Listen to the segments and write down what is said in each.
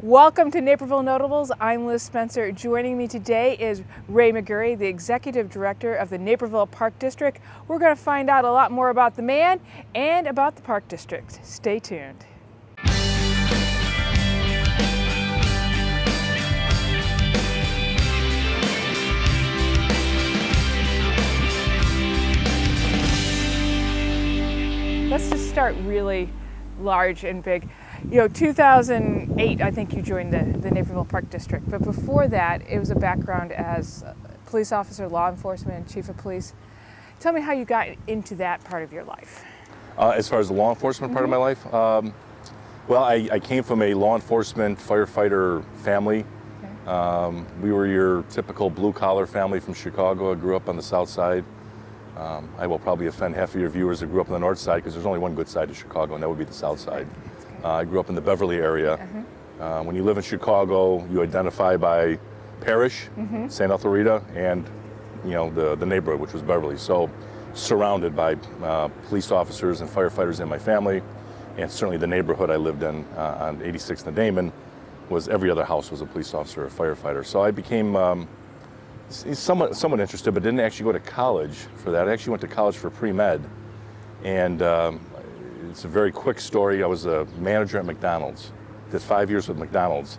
Welcome to Naperville Notables. I'm Liz Spencer. Joining me today is Ray McGury, the Executive Director of the Naperville Park District. We're going to find out a lot more about the man and about the Park District. Stay tuned. Let's just start really large and big. 2008, I think you joined the Naperville Park District, but before that, it was a background as a police officer, law enforcement, chief of police. Tell me how you got into that part of your life. As far as the law enforcement part of my life, well, I came from a law enforcement firefighter family. Okay. We were your typical blue-collar family from Chicago. I grew up on the south side. I will probably offend half of your viewers that grew up on the north side because there's only one good side to Chicago, and that would be the south side. I grew up in the Beverly area. When you live in Chicago, you identify by parish, St. Ethelrita, and the neighborhood, which was Beverly. So surrounded by police officers and firefighters in my family, and certainly the neighborhood I lived in on 86th and Damon was every other house was a police officer or a firefighter. So I became somewhat interested, but didn't actually go to college for that. I actually went to college for pre-med, and it's a very quick story. I was a manager at McDonald's. Did 5 years with McDonald's.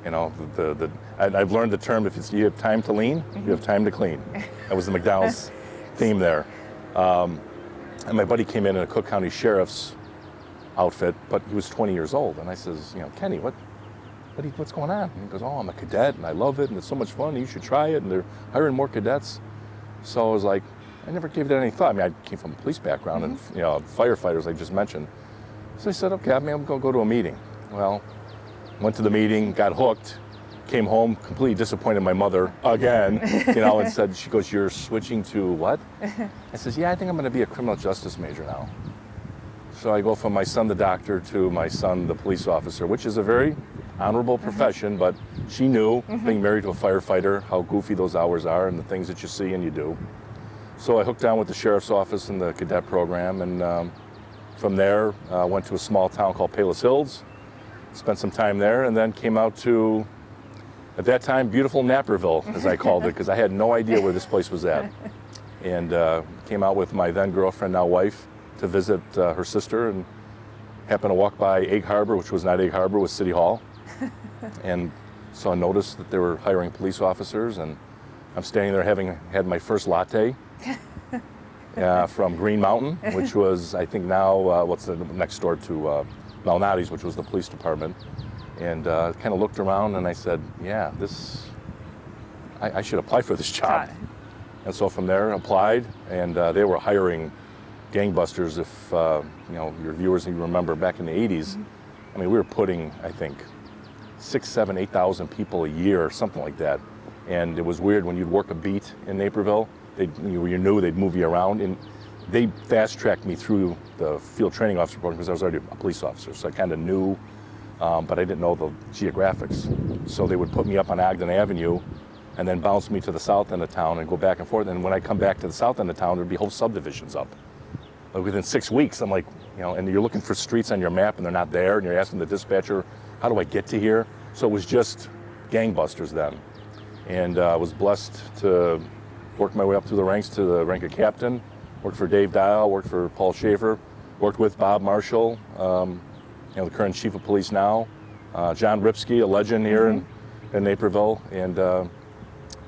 I've learned the term: if you have time to lean, you have time to clean. That was the McDonald's theme there. And my buddy came in a Cook County Sheriff's outfit, but he was 20 years old. And I says, Kenny, what's going on? And he goes, I'm a cadet and I love it and it's so much fun. You should try it, and they're hiring more cadets. So I was like, I never gave that any thought. I mean, I came from a police background and firefighters, I just mentioned. So I said, okay, I'm going to go to a meeting. Well, went to the meeting, got hooked, came home completely disappointed in my mother again, and said, she goes, you're switching to what? I says, yeah, I think I'm going to be a criminal justice major now. So I go from my son the doctor to my son the police officer, which is a very honorable profession, but she knew, being married to a firefighter, how goofy those hours are and the things that you see and you do. So I hooked down with the sheriff's office and the cadet program, and from there went to a small town called Palos Hills, spent some time there, and then came out to, at that time, beautiful Naperville, as I called it, because I had no idea where this place was at. And came out with my then girlfriend, now wife, to visit her sister, and happened to walk by Egg Harbor, which was not Egg Harbor, was City Hall, and saw a notice that they were hiring police officers, and I'm standing there having had my first latte from Green Mountain, which was, I think now, what's the next door to Malnati's, which was the police department, and kind of looked around and I said, yeah, I should apply for this job. And so from there, applied, and they were hiring gangbusters. If your viewers you remember back in the 80s, I mean, we were putting, I think, 6,000, 7,000, 8,000 people a year, something like that. And it was weird when you'd work a beat in Naperville. You knew they'd move you around, and they fast-tracked me through the field training officer program because I was already a police officer, so I kind of knew, but I didn't know the geographics. So they would put me up on Ogden Avenue and then bounce me to the south end of town and go back and forth. And when I come back to the south end of town, there'd be whole subdivisions up. But within 6 weeks, I'm like, and you're looking for streets on your map and they're not there, and you're asking the dispatcher, how do I get to here? So it was just gangbusters then. And I was blessed to work my way up through the ranks to the rank of captain, worked for Dave Dial, worked for Paul Schaefer, worked with Bob Marshall, the current chief of police now, John Ripsky, a legend here in Naperville. And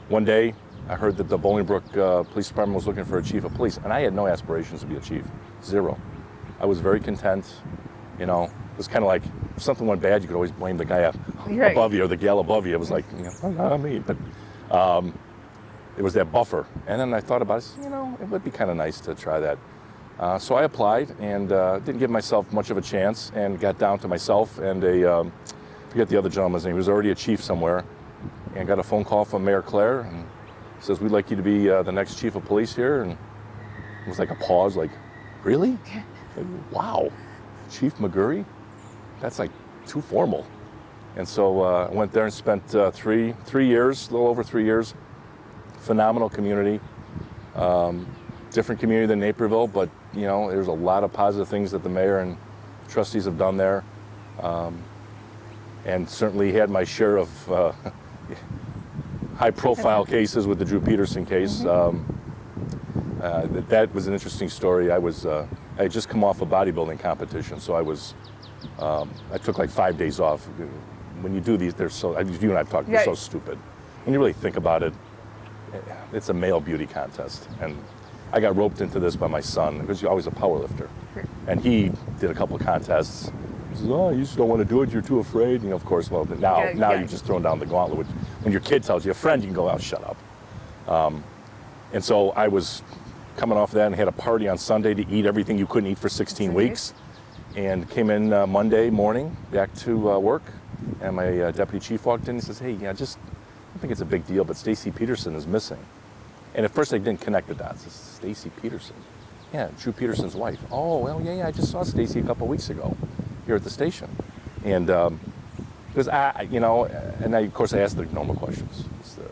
one day I heard that the Bolingbrook Police Department was looking for a chief of police, and I had no aspirations to be a chief, zero. I was very content, It was kind of like, if something went bad, you could always blame the guy above you or the gal above you. It was like, not me, but it was that buffer. And then I thought about it, it would be kind of nice to try that. So I applied and didn't give myself much of a chance, and got down to myself and forget the other gentleman's name, he was already a chief somewhere, and got a phone call from Mayor Claire, and says, we'd like you to be the next chief of police here. And it was like a pause, like, really? Like, wow, Chief McGury? That's like too formal. And so I went there and spent 3 years, a little over 3 years. Phenomenal community, different community than Naperville, but there's a lot of positive things that the mayor and trustees have done there. and certainly had my share of high-profile cases with the Drew Peterson case. That was an interesting story. I had just come off a bodybuilding competition, so I took like 5 days off. When you do these, you and I've talked, they're so stupid. When you really think about it, it's a male beauty contest. And I got roped into this by my son, because I was a power lifter. And he did a couple of contests. He says, oh, you just don't want to do it, you're too afraid. And of course, well, now you've just thrown down the gauntlet. Which, when your kid tells you, a friend, you can go, oh, shut up. And so I was coming off of that and had a party on Sunday to eat everything you couldn't eat for 16 weeks. And came in Monday morning back to work. And my deputy chief walked in and he says, hey, I don't think it's a big deal, but Stacy Peterson is missing. And at first I didn't connect the dots. This is Stacy Peterson. Yeah, Drew Peterson's wife. Oh, well, yeah, I just saw Stacy a couple of weeks ago here at the station. And because and of course I asked the normal questions. Is there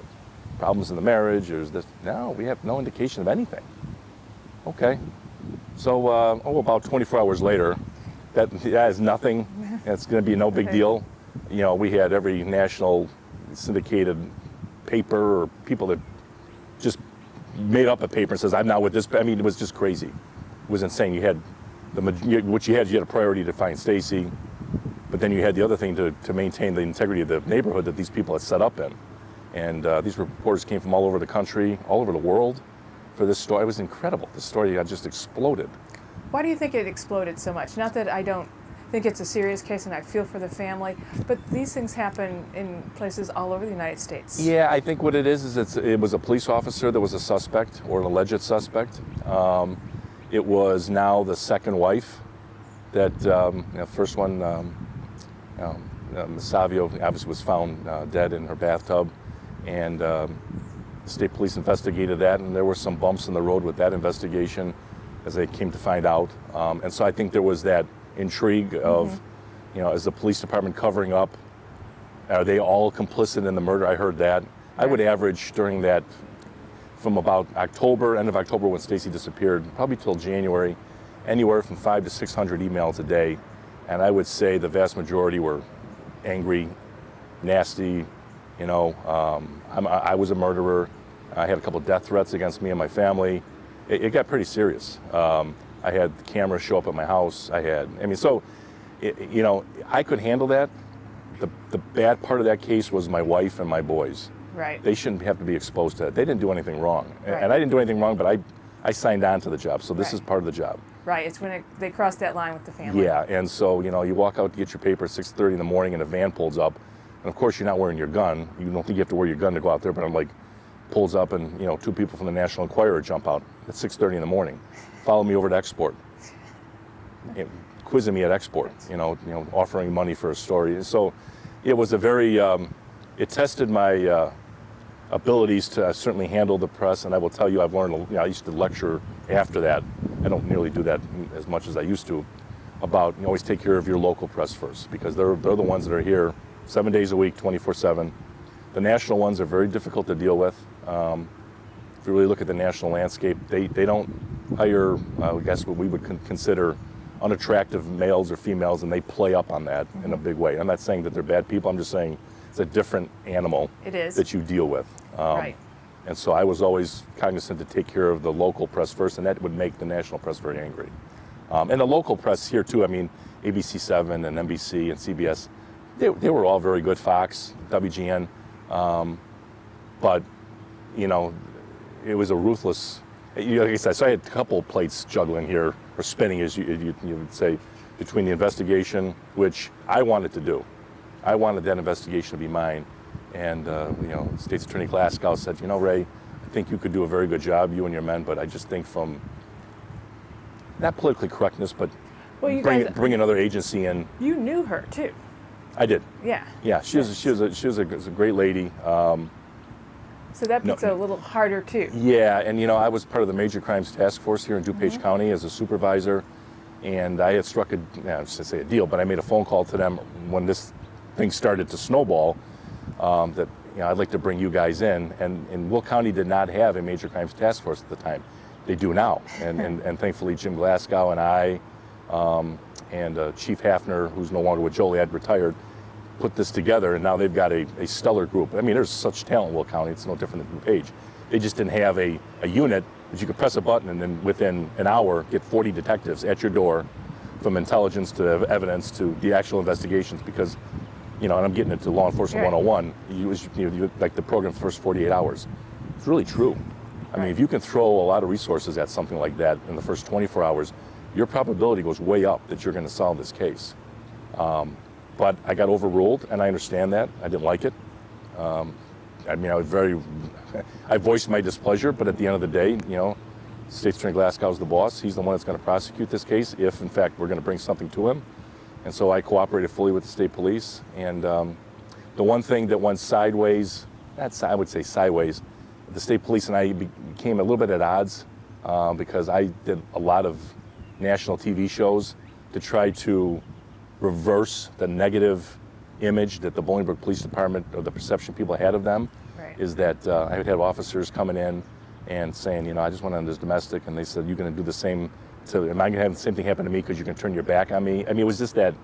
problems in the marriage, or is this? No, we have no indication of anything. Okay. So, about 24 hours later, that is nothing. It's going to be no big deal. We had every national syndicated paper or people that just made up a paper and says, I'm now with this. I mean, it was just crazy. It was insane. You had you had a priority to find Stacy, but then you had the other thing to maintain the integrity of the neighborhood that these people had set up in. And these reporters came from all over the country, all over the world for this story. It was incredible. The story had just exploded. Why do you think it exploded so much? Not that I don't think it's a serious case and I feel for the family, but these things happen in places all over the United States. Yeah, I think what it is it was a police officer that was a suspect, or an alleged suspect. It was now the second wife that, first one, Savio obviously was found dead in her bathtub, and the state police investigated that, and there were some bumps in the road with that investigation as they came to find out. And so I think there was that intrigue of, is the police department covering up? Are they all complicit in the murder? I heard that. I would average during that, from about end of October when Stacy disappeared, probably till January, anywhere from 500 to 600 emails a day. And I would say the vast majority were angry, nasty, I was a murderer. I had a couple death threats against me and my family. It got pretty serious. I had the cameras show up at my house. I could handle that. The bad part of that case was my wife and my boys. Right. They shouldn't have to be exposed to that. They didn't do anything wrong. Right. And I didn't do anything wrong, but I signed on to the job, so this is part of the job. Right, it's when they cross that line with the family. Yeah, and so, you walk out to get your paper at 6:30 in the morning and a van pulls up, and of course you're not wearing your gun. You don't think you have to wear your gun to go out there, but I'm like, pulls up and, two people from the National Enquirer jump out at 6:30 in the morning, follow me over to Export, quizzing me at Export, offering money for a story. So it was a very, it tested my abilities to certainly handle the press, and I will tell you, I've learned, I used to lecture after that. I don't nearly do that as much as I used to, about always take care of your local press first, because they're the ones that are here 7 days a week, 24/7. The national ones are very difficult to deal with. If you really look at the national landscape, they don't hire, I guess what we would consider unattractive males or females, and they play up on that in a big way. I'm not saying that they're bad people, I'm just saying it's a different animal that you deal with. Right. And so I was always cognizant to take care of the local press first, and that would make the national press very angry. And the local press here too, ABC7 and NBC and CBS, they were all very good, Fox, WGN, but, it was a ruthless, like I said, so I had a couple plates juggling here, or spinning as you would say, between the investigation, which I wanted to do. I wanted that investigation to be mine. And, State's Attorney Glasgow said, Ray, I think you could do a very good job, you and your men, but I just think from, not politically correctness, but bring another agency in. You knew her too. I did. Yeah. Yeah, she was a great lady. So that makes it a little harder too. Yeah, and I was part of the Major Crimes Task Force here in DuPage County as a supervisor, and I had struck a deal, but I made a phone call to them when this thing started to snowball, that I'd like to bring you guys in, and Will County did not have a Major Crimes Task Force at the time. They do now, and thankfully Jim Glasgow and I, and Chief Hafner, who's no longer with Joliet, retired, put this together, and now they've got a stellar group. I mean, there's such talent in Will County, it's no different than DuPage. They just didn't have a unit that you could press a button and then within an hour get 40 detectives at your door, from intelligence to evidence to the actual investigations, because, and I'm getting into law enforcement 101, you like the program for the first 48 hours. It's really true. I mean, if you can throw a lot of resources at something like that in the first 24 hours, your probability goes way up that you're going to solve this case. But I got overruled, and I understand that. I didn't like it. I mean, I voiced my displeasure, but at the end of the day, State Attorney Glasgow's the boss. He's the one that's going to prosecute this case if, in fact, we're going to bring something to him. And so I cooperated fully with the state police. And the one thing that went sideways, I would say sideways, the state police and I became a little bit at odds because I did a lot of national TV shows to try to reverse the negative image that the Bolingbrook Police Department, or the perception people had of them, is that I would have officers coming in and saying, I just went on this domestic, and they said, you're going to do the same, am I going to have the same thing happen to me because you can turn your back on me? I mean, it was just that.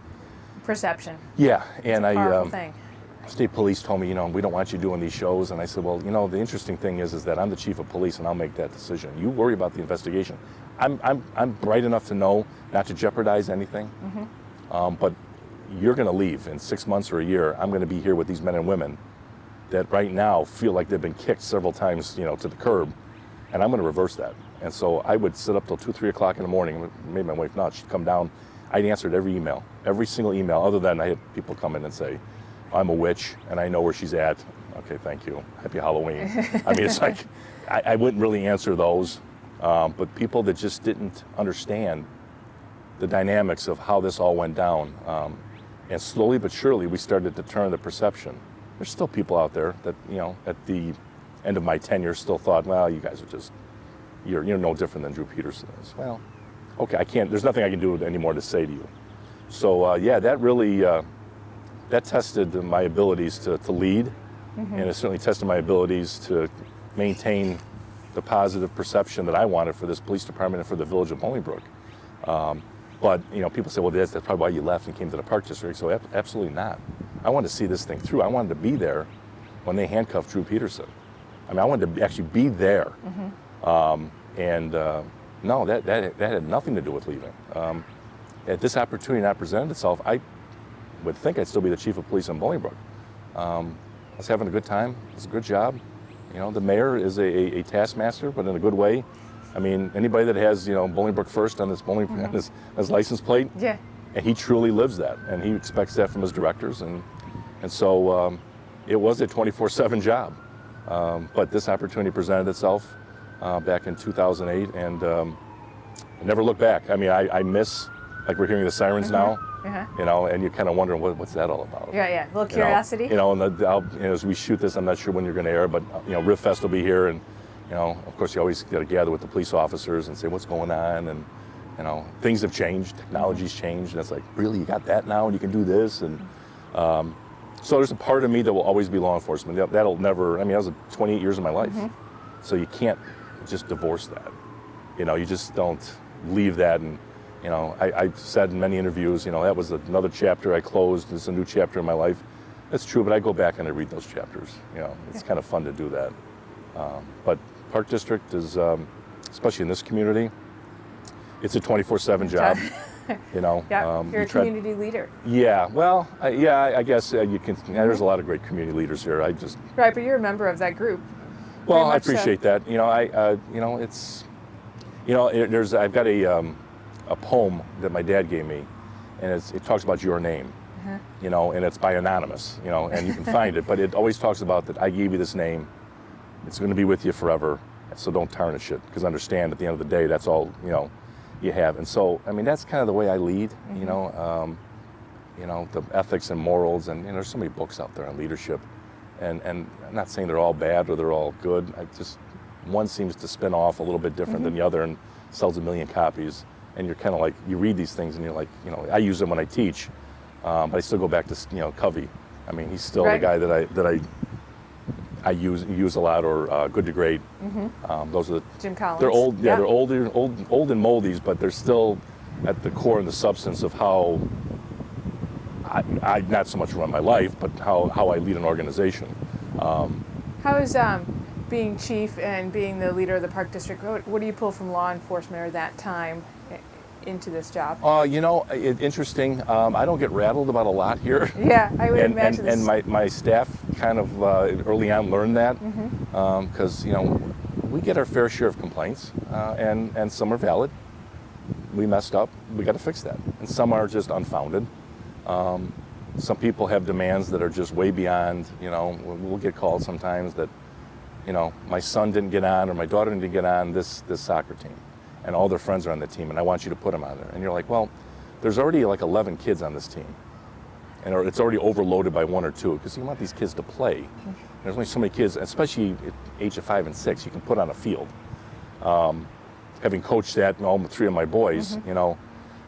Perception. Yeah, and powerful thing. State police told me, we don't want you doing these shows, and I said, well, the interesting thing is that I'm the chief of police, and I'll make that decision. You worry about the investigation. I'm bright enough to know not to jeopardize anything, but you're going to leave in 6 months or a year. I'm going to be here with these men and women that right now feel like they've been kicked several times, to the curb, and I'm going to reverse that. And so I would sit up till 2, 3 o'clock in the morning. Made my wife nuts. She'd come down. I'd answered every email, every single email. Other than I had people come in and say, I'm a witch and I know where she's at. Okay, thank you. Happy Halloween. I mean, it's like I wouldn't really answer those, but people that just didn't understand the dynamics of how this all went down. And slowly but surely, we started to turn the perception. There's still people out there that, at the end of my tenure still thought, well, you guys are just, you're no different than Drew Peterson is. Well, okay, there's nothing I can do anymore to say to you. So, that really, that tested my abilities to lead, and it certainly tested my abilities to maintain the positive perception that I wanted for this police department and for the village of Bolingbrook. But people say, well, that's probably why you left and came to the Park District. So absolutely not. I wanted to see this thing through. I wanted to be there when they handcuffed Drew Peterson. I mean, I wanted to actually be there. No, that had nothing to do with leaving. If this opportunity not presented itself, I would think I'd still be the chief of police in Bolingbrook. I was having a good time. It was a good job. The mayor is a taskmaster, but in a good way. I mean, anybody that has, Bolingbrook First on his license plate, and he truly lives that, and he expects that from his directors, and so it was a 24/7 job. But this opportunity presented itself back in 2008, and I never looked back. I mean, I miss, like we're hearing the sirens now, and you're kind of wondering what's that all about. Yeah, a little curiosity. And as we shoot this, I'm not sure when you're going to air, but Riff Fest will be here, and of course you always got to gather with the police officers and say what's going on, and things have changed, technology's changed, and it's like, really, you got that now, and you can do this, and so there's a part of me that will always be law enforcement. That'll never. I mean, that was 28 years of my life, so you can't just divorce that. You just don't leave that. And I've said in many interviews, that was another chapter I closed. It's a new chapter in my life. That's true, but I go back and I read those chapters. It's kind of fun to do that. But Park District is, especially in this community, it's a 24/7 job. You're a community leader. Yeah, well, I guess you can. There's a lot of great community leaders here. Right, but you're a member of that group. Well, I appreciate that. It's, I've got a poem that my dad gave me, and it talks about your name, and it's by anonymous, and you can find it, but it always talks about that I gave you this name. It's going to be with you forever, so don't tarnish it, because understand at the end of the day, that's all, you have. And so, I mean, that's kind of the way I lead, the ethics and morals, and there's so many books out there on leadership, and I'm not saying they're all bad or they're all good. One seems to spin off a little bit different than the other and sells 1 million copies, and you're kind of like, you read these things and you're like, I use them when I teach, but I still go back to Covey. I mean, he's still the guy that I use a lot, or Good to Great. Those are Jim Collins. They're old, they're old and moldies, but they're still at the core and the substance of how I not so much run my life, but how I lead an organization. How is being chief and being the leader of the park district, what do you pull from law enforcement or that time into this job? Interesting. I don't get rattled about a lot here. Yeah, I would imagine. And my staff kind of early on learned that, because we get our fair share of complaints, and some are valid. We messed up. We got to fix that. And some are just unfounded. Some people have demands that are just way beyond. We'll get called sometimes that, my son didn't get on or my daughter didn't get on this soccer team, and all their friends are on the team, and I want you to put them on there. And you're like, well, there's already like 11 kids on this team, and it's already overloaded by 1 or 2, because you want these kids to play. There's only so many kids, especially at age of 5 and 6, you can put on a field. Having coached that, and all 3 of my boys,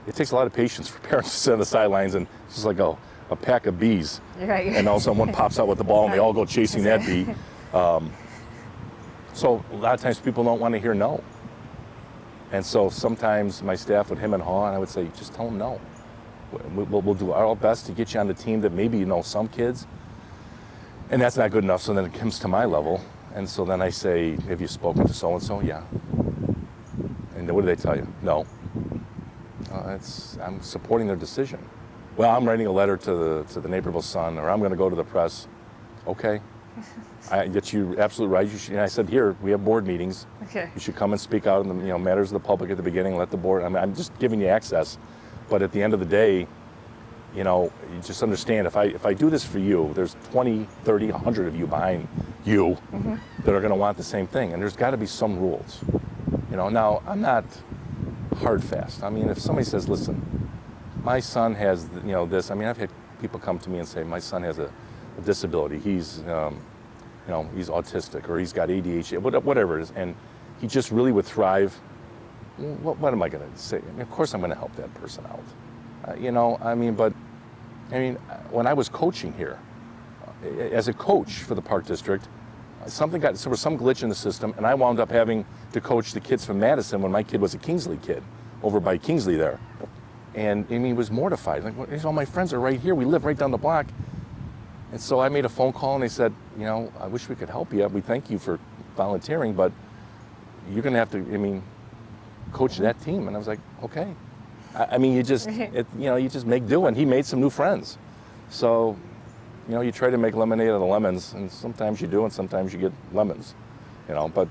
it takes a lot of patience for parents to sit on the sidelines, and it's just like a pack of bees. Right. And all of a sudden one pops out with the ball, and they all go chasing that bee. So a lot of times people don't want to hear no. And so sometimes my staff would hem and haw, and I would say, just tell them no. We'll do our best to get you on the team that maybe some kids, and that's not good enough. So then it comes to my level, and so then I say, have you spoken to so-and-so? Yeah. And what do they tell you? No. I'm supporting their decision. Well, I'm writing a letter to the Naperville Sun, or I'm going to go to the press. Okay. I get you absolutely right. And I said, here, we have board meetings. Okay. You should come and speak out in the matters of the public at the beginning. Let the board. I'm just giving you access, but at the end of the day, you just understand. If I do this for you, there's 20, 30, 100 of you behind you that are going to want the same thing, and there's got to be some rules. Now I'm not hard fast. I mean, if somebody says, listen, my son has this. I mean, I've had people come to me and say, my son has a disability. He's he's autistic, or he's got ADHD, whatever it is, and he just really would thrive. What am I going to say? I mean, of course I'm going to help that person out. When I was coaching here, as a coach for the Park District, there was some glitch in the system, and I wound up having to coach the kids from Madison when my kid was a Kingsley kid, over by Kingsley there. And he was mortified. Like, all my friends are right here. We live right down the block. And so I made a phone call, and they said, I wish we could help you. We thank you for volunteering, but you're going to have to, coach that team. And I was like, okay. You just make do. And he made some new friends. So, you try to make lemonade out of the lemons, and sometimes you do, and sometimes you get lemons, but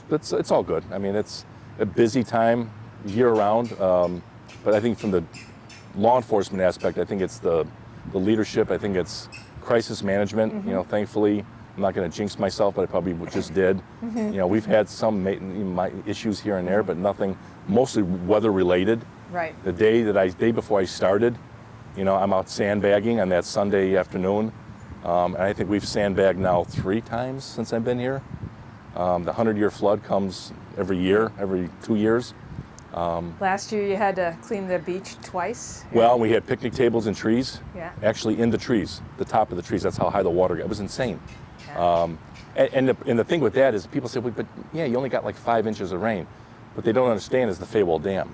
it's all good. It's a busy time year round, but I think from the law enforcement aspect, I think it's the leadership. I think it's crisis management. Thankfully, I'm not going to jinx myself, but I probably just did. We've had some issues here and there, but nothing, mostly weather related. Right. The day before I started, I'm out sandbagging on that Sunday afternoon, and I think we've sandbagged now 3 times since I've been here. The 100-year flood comes every year, every 2 years. Last year you had to clean the beach twice. Well, we had picnic tables and trees. Yeah. Actually in the trees, the top of the trees. That's how high the water got. It was insane. Yeah. And the thing with that is people say, well, but yeah, you only got like 5 inches of rain. What they don't understand is the Faywell Dam.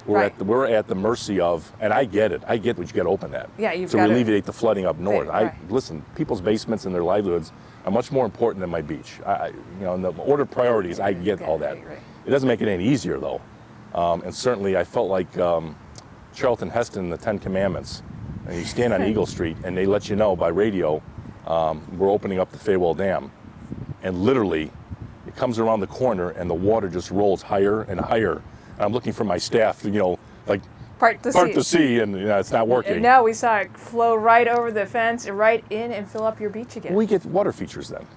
We're at the mercy of, and I get it. I get what you got to open that. Yeah, you've to got alleviate the flooding up north. Right. Listen, people's basements and their livelihoods are much more important than my beach. In the order of priorities, I get all that. Right. It doesn't make it any easier though. And certainly I felt like Charlton Heston in the 10 Commandments. And you stand on Eagle Street and they let you know by radio, we're opening up the Faywell Dam. And literally, it comes around the corner and the water just rolls higher and higher. And I'm looking for my staff, part the sea, and it's not working. And now we saw it flow right over the fence, right in, and fill up your beach again. We get water features then,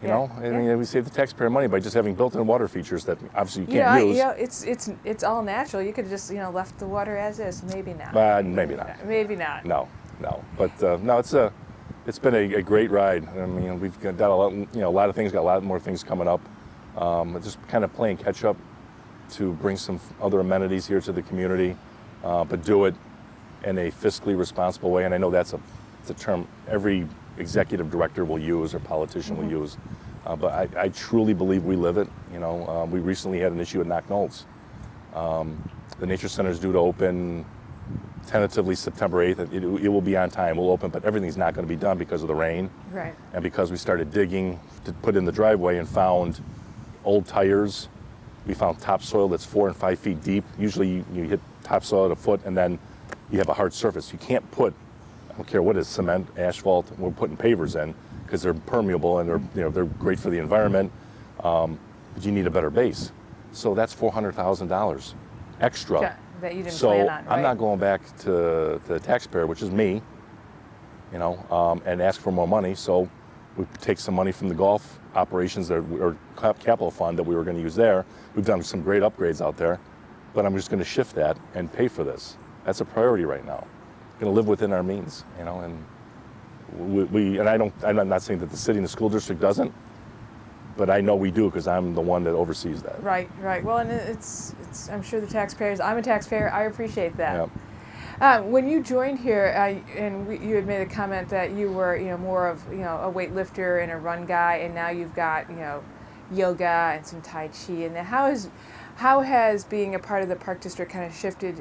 we save the taxpayer money by just having built-in water features that obviously you can't use. It's all natural. You could have just left the water as is. Maybe not. Maybe not. Maybe not. No. But no, it's been a great ride. We've got a lot, a lot of things. Got a lot more things coming up. Just kind of playing catch up to bring some other amenities here to the community, but do it in a fiscally responsible way. And I know that's a term every executive director will use or politician will use, but I truly believe we live it. We recently had an issue at Knocknolls. The Nature Center is due to open tentatively September 8th. It will be on time. We'll open, but everything's not going to be done because of the rain. Right. And because we started digging to put in the driveway and found old tires. We found topsoil that's 4 and 5 feet deep. Usually you hit topsoil at a foot and then you have a hard surface. You can't put, I don't care what it is, cement, asphalt. We're putting pavers in because they're permeable and they're great for the environment. But you need a better base. So that's $400,000 extra. Yeah, that you didn't so plan on, right? I'm not going back to the taxpayer, which is me, and ask for more money. So we take some money from the golf operations or capital fund that we were going to use there. We've done some great upgrades out there, but I'm just going to shift that and pay for this. That's a priority right now. Going to live within our means, and I'm not saying that the city and the school district doesn't, but I know we do because I'm the one that oversees that. Right. Well, and it's I'm sure the taxpayers. I'm a taxpayer. I appreciate that. Yeah. When you joined here, you had made a comment that you were, more of, a weightlifter and a run guy, and now you've got, yoga and some Tai Chi. And how has being a part of the Park District kind of shifted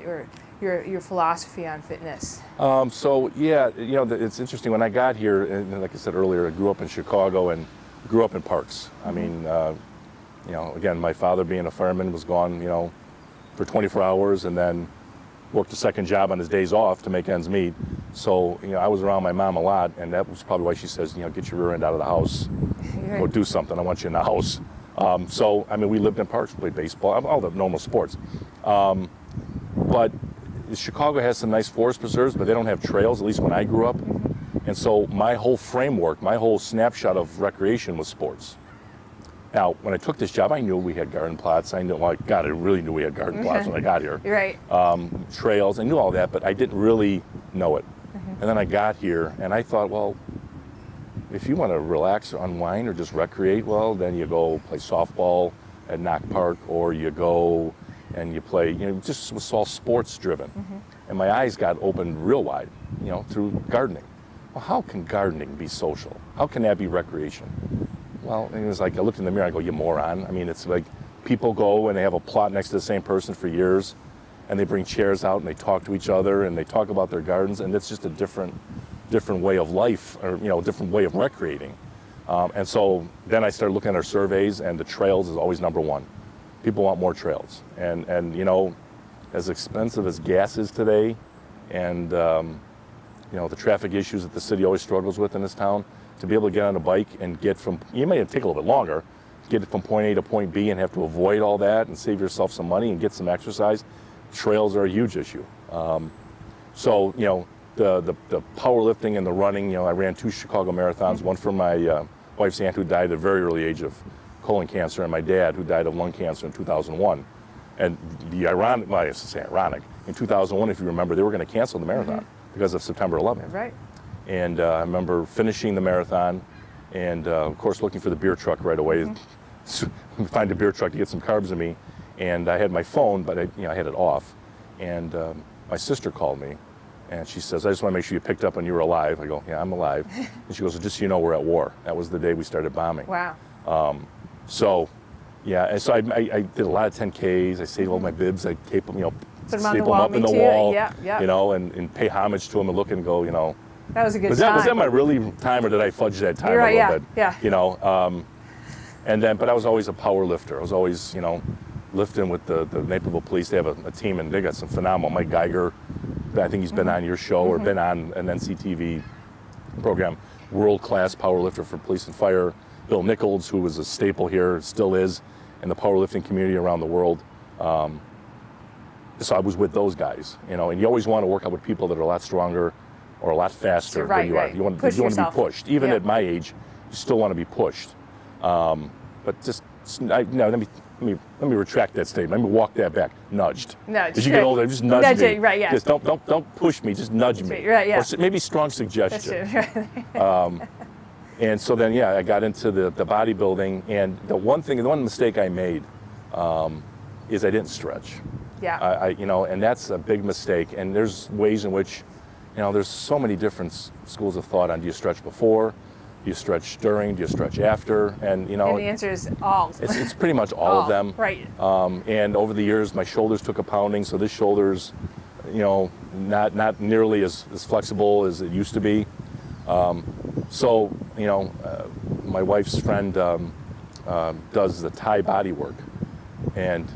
your philosophy on fitness? It's interesting. When I got here, and like I said earlier, I grew up in Chicago and grew up in parks. I mean, again, my father being a fireman was gone, for 24 hours, and then worked a second job on his days off to make ends meet. So, I was around my mom a lot, and that was probably why she says, get your rear end out of the house, go do something. I want you in the house. We lived in parks, played baseball, all the normal sports. But Chicago has some nice forest preserves, but they don't have trails, at least when I grew up. And so my whole framework, my whole snapshot of recreation was sports. Now, when I took this job, I knew we had garden plots. I really knew we had garden plots when I got here. Right. Trails, I knew all that, but I didn't really know it. And then I got here, and I thought, well, if you want to relax or unwind or just recreate, well, then you go play softball at Knock Park, or you go and you play, just was all sports driven. And my eyes got opened real wide, through gardening. Well, how can gardening be social? How can that be recreation? Well, it was like I looked in the mirror, I go, you moron. I mean, it's like people go and they have a plot next to the same person for years, and they bring chairs out and they talk to each other and they talk about their gardens, and it's just a different way of life, or a different way of recreating. And so then I started looking at our surveys, and the trails is always number one. People want more trails, and as expensive as gas is today, and the traffic issues that the city always struggles with in this town, to be able to get on a bike and get from, you may take a little bit longer, get it from point A to point B and have to avoid all that and save yourself some money and get some exercise. Trails are a huge issue. The powerlifting and the running, I ran 2 Chicago marathons, one for my wife's aunt who died at a very early age of colon cancer, and my dad who died of lung cancer in 2001. And the ironic, well, I used to say ironic, in 2001, if you remember, they were going to cancel the marathon because of September 11th. Right. And I remember finishing the marathon, and of course looking for the beer truck right away. Find a beer truck to get some carbs in me, and I had my phone, but I had it off. And my sister called me, and she says, "I just want to make sure you picked up and you were alive." I go, "Yeah, I'm alive." And she goes, "Well, just so you know, we're at war." That was the day we started bombing. Wow. And so I did a lot of 10Ks. I saved all my bibs. I tape them, staple them up in the wall, and pay homage to them and look and go, That was a good was time. that my really time, or did I fudge that time You're right, a little bit? Yeah. But I was always a power lifter. I was always, lifting with the Naperville Police. They have a team, and they got some phenomenal. Mike Geiger, I think he's been on your show or been on an NCTV program. World-class power lifter for police and fire. Bill Nichols, who was a staple here, still is, in the powerlifting community around the world. So I was with those guys, and you always want to work out with people that are a lot stronger or a lot faster than you are. You want to be pushed. Even at my age, you still want to be pushed. But just, let me retract that statement. Let me walk that back. Nudged. As you get older, just nudge me. Right, yeah. Just don't push me. Just nudge me. Right, yeah. Or maybe strong suggestion. That's it. And so then, I got into the bodybuilding, and the one mistake I made is I didn't stretch. Yeah. And that's a big mistake. And there's ways in which, there's so many different schools of thought on, do you stretch before? Do you stretch during? Do you stretch after? And and the answer is all. It's pretty much all of them. Right. And over the years, my shoulders took a pounding. So this shoulder's not nearly as flexible as it used to be. So, my wife's friend does the Thai body work. And,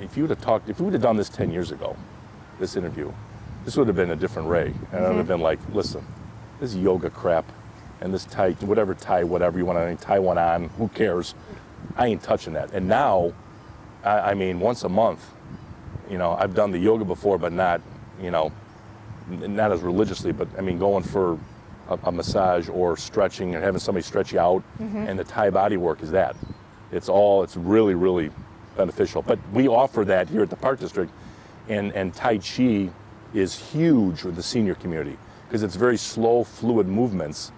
if we would have done this 10 years ago, this interview, this would have been a different Ray. And I would have been like, listen, this yoga crap and this Thai, whatever you want to tie one on, who cares? I ain't touching that. And now, I mean, once a month, I've done the yoga before, but not as religiously, but I mean, going for a massage or stretching and having somebody stretch you out, and the Thai body work is that. It's really, really beneficial. But we offer that here at the Park District, and Tai Chi is huge with the senior community because it's very slow, fluid movements,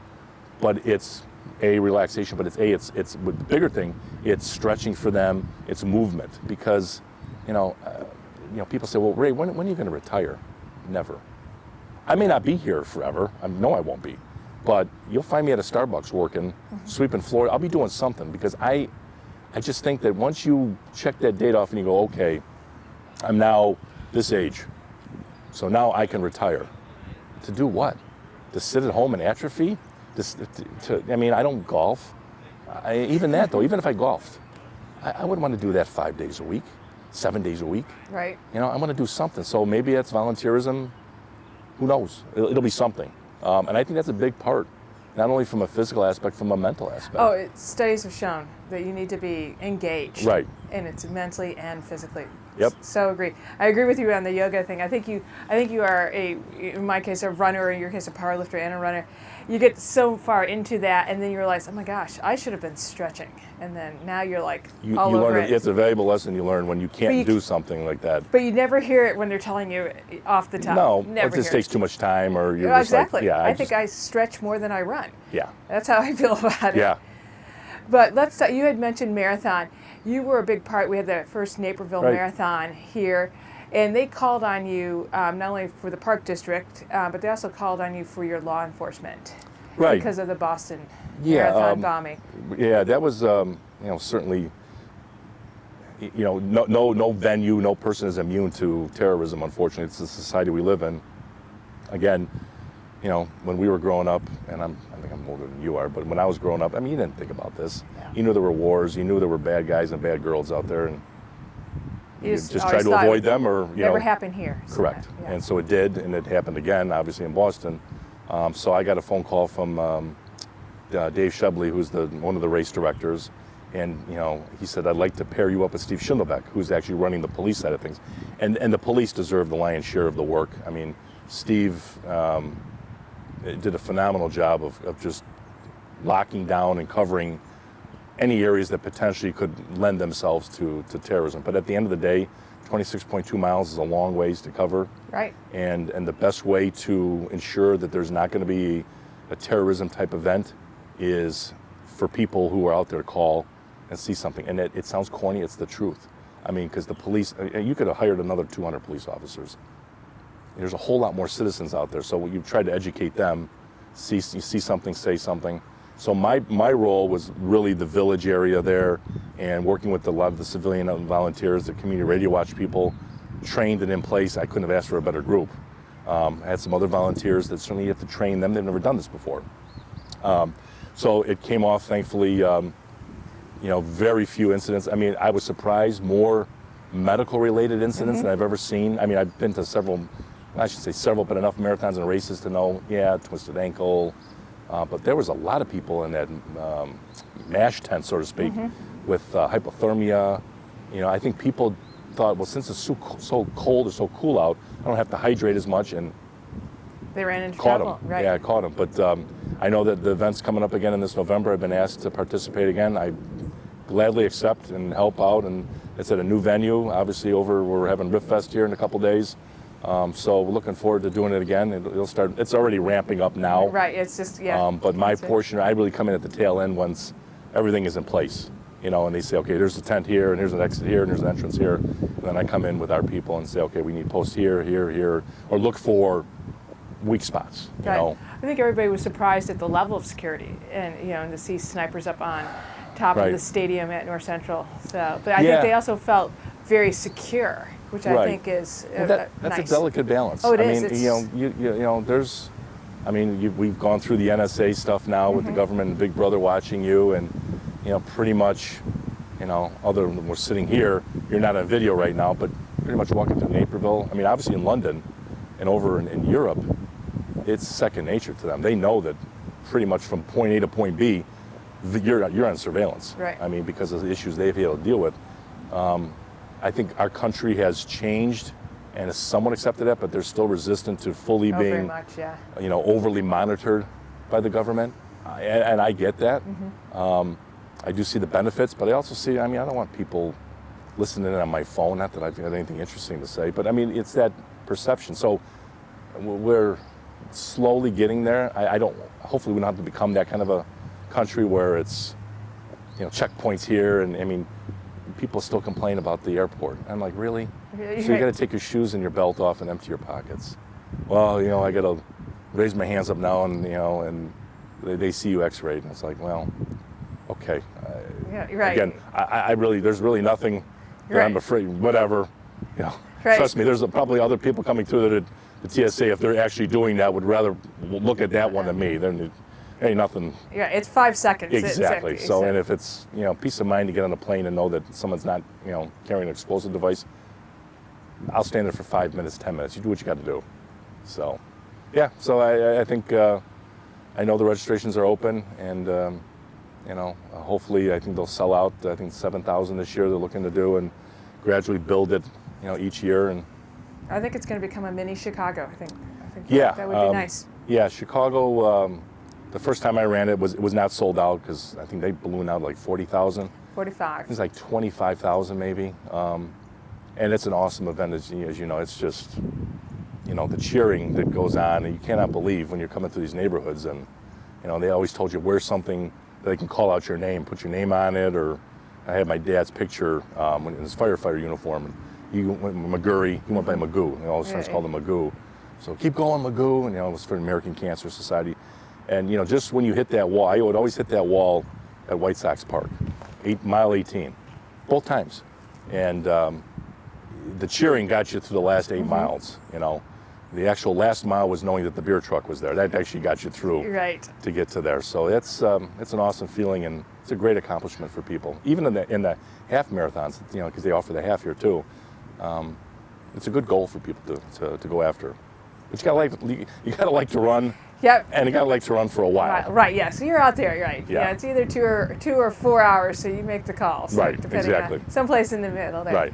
but it's a relaxation, but it's with the bigger thing, it's stretching for them, it's movement, because people say, well, Ray, when are you going to retire? Never. I may not be here forever. I know I won't be, but you'll find me at a Starbucks working, sweeping floor. I'll be doing something, because I just think that once you check that date off and you go, okay, I'm now this age, so now I can retire. To do what? To sit at home and atrophy? I don't golf. Even that though, even if I golfed, I wouldn't want to do that 5 days a week, 7 days a week. Right. I want to do something. So maybe that's volunteerism. Who knows? It'll be something. And I think that's a big part, not only from a physical aspect, from a mental aspect. Studies have shown that you need to be engaged. Right. And it's mentally and physically. Yep. So agree. I agree with you on the yoga thing. I think you are in my case, a runner, or in your case, a power lifter and a runner. You get so far into that, and then you realize, oh my gosh, I should have been stretching. And then now you're like all over it. It's a valuable lesson you learn when you can't do something like that. But you never hear it when they're telling you off the top. No, never it just takes too much time, or you're exactly. just like, I think I stretch more than I run. Yeah. That's how I feel about it. Yeah. But let's talk, you had mentioned marathon. You were a big part. We had the first Naperville Marathon here, and they called on you not only for the Park District, but they also called on you for your law enforcement. Right. Because of the Boston Marathon bombing. Yeah, that was certainly, no venue, no person is immune to terrorism. Unfortunately, it's the society we live in. Again, when we were growing up, and I think I'm older than you are, but when I was growing up, I mean, you didn't think about this. Yeah. You knew there were wars, you knew there were bad guys and bad girls out there, and you just tried to avoid them, or never happened here. Correct. Yeah. And so it did, and it happened again, obviously in Boston. So I got a phone call from Dave Shebley, who's one of the race directors, and he said, I'd like to pair you up with Steve Schindelbeck, who's actually running the police side of things, and the police deserve the lion's share of the work. I mean, Steve did a phenomenal job of just locking down and covering any areas that potentially could lend themselves to terrorism. But at the end of the day, 26.2 miles is a long ways to cover. Right. And the best way to ensure that there's not going to be a terrorism type event is for people who are out there to call and see something. And it sounds corny, it's the truth. I mean, because the police, you could have hired another 200 police officers. There's a whole lot more citizens out there, so you try to educate them, see something, say something. So my role was really the village area there, and working with a lot of the civilian volunteers, the community radio watch people, trained and in place. I couldn't have asked for a better group. I had some other volunteers that certainly you have to train them. They've never done this before. So it came off, thankfully, very few incidents. I mean, I was surprised, more medical-related incidents than I've ever seen. I mean, I've been to several, I should say several, but enough marathons and races to know, twisted ankle. But there was a lot of people in that MASH tent, so to speak, with hypothermia. I think people thought, well, since it's so cold or so cool out, I don't have to hydrate as much, and they ran into caught trouble. them. Right. Yeah, I caught them. But I know that the event's coming up again in this November. I've been asked to participate again. I gladly accept and help out, and it's at a new venue. Obviously, we're having Riff Fest here in a couple days. So we're looking forward to doing it again. It'll start. It's already ramping up now. Right. It's just But my portion, I really come in at the tail end once everything is in place. And they say, okay, there's the tent here, and here's an exit here, and there's an entrance here. And then I come in with our people and say, okay, we need posts here, here, here, or look for weak spots. Right. I think everybody was surprised at the level of security, and to see snipers up on top of the stadium at North Central. So, but I think they also felt very secure which I think is that's nice. a delicate balance. Oh, it I is. mean, It's- you know, there's, I mean, we've gone through the NSA stuff now with the government and Big Brother watching you, and you know, pretty much, you know, other than we're sitting here, you're not on video right now, but pretty much walking through Naperville. I mean, obviously in London and over in Europe, it's second nature to them. They know that pretty much from point A to point B, you're on surveillance. Right. I mean, because of the issues they've had to deal with. I think our country has changed and has somewhat accepted that, but they're still resistant to fully very being, much, yeah. you know, overly monitored by the government. And I get that. I do see the benefits, but I also see, I mean, I don't want people listening in on my phone. Not that I've got anything interesting to say, but I mean, it's that perception. So we're slowly getting there. I don't, hopefully we don't have to become that kind of a country where it's, you know, checkpoints here. And I mean, people still complain about the airport. I'm like, really? So you got to take your shoes and your belt off and empty your pockets. Well, you know, I got to raise my hands up now, and you know, and they see you X-rayed, and it's like, well, okay. Yeah, you're right. Again, I really, there's really nothing that I'm afraid. Whatever, you know. Right. Trust me, there's probably other people coming through that the TSA, if they're actually doing that, would rather look at that one than me. There ain't nothing. Yeah, it's 5 seconds. Exactly. So, and if it's, you know, peace of mind to get on a plane and know that someone's not, you know, carrying an explosive device, I'll stand there for 5 minutes, 10 minutes. You do what you got to do. So, yeah. So I think I know the registrations are open, and you know, hopefully I think they'll sell out. I think 7,000 this year they're looking to do, and gradually build it, you know, each year. And I think it's going to become a mini Chicago. I think yeah, that would be nice. Yeah, Chicago. The first time I ran it was not sold out, because I think they ballooned out like 40,000. 45. It's like 25,000 maybe. And it's an awesome event, as you know. It's just, you know, the cheering that goes on, and you cannot believe when you're coming through these neighborhoods, and you know, they always told you wear something that they can call out your name, put your name on it. Or I had my dad's picture in his firefighter uniform, and he went McGury, he went by Magoo, and all his friends called him Magoo. So keep going, Magoo, and you know, it was for the American Cancer Society. And you know, just when you hit that wall, I would always hit that wall at White Sox Park, mile 18, both times. And the cheering got you through the last 8 miles. You know, the actual last mile was knowing that the beer truck was there. That actually got you through to get to there. So it's an awesome feeling, and it's a great accomplishment for people. Even in the half marathons, you know, because they offer the half here too. It's a good goal for people to go after. But you gotta like to run. Yep. And you gotta like to run for a while. Right. Yeah. So you're out there, right? Yeah. It's either 2 or 4 hours, so you make the call. So Right. Depending Exactly. on someplace in the middle there. Right.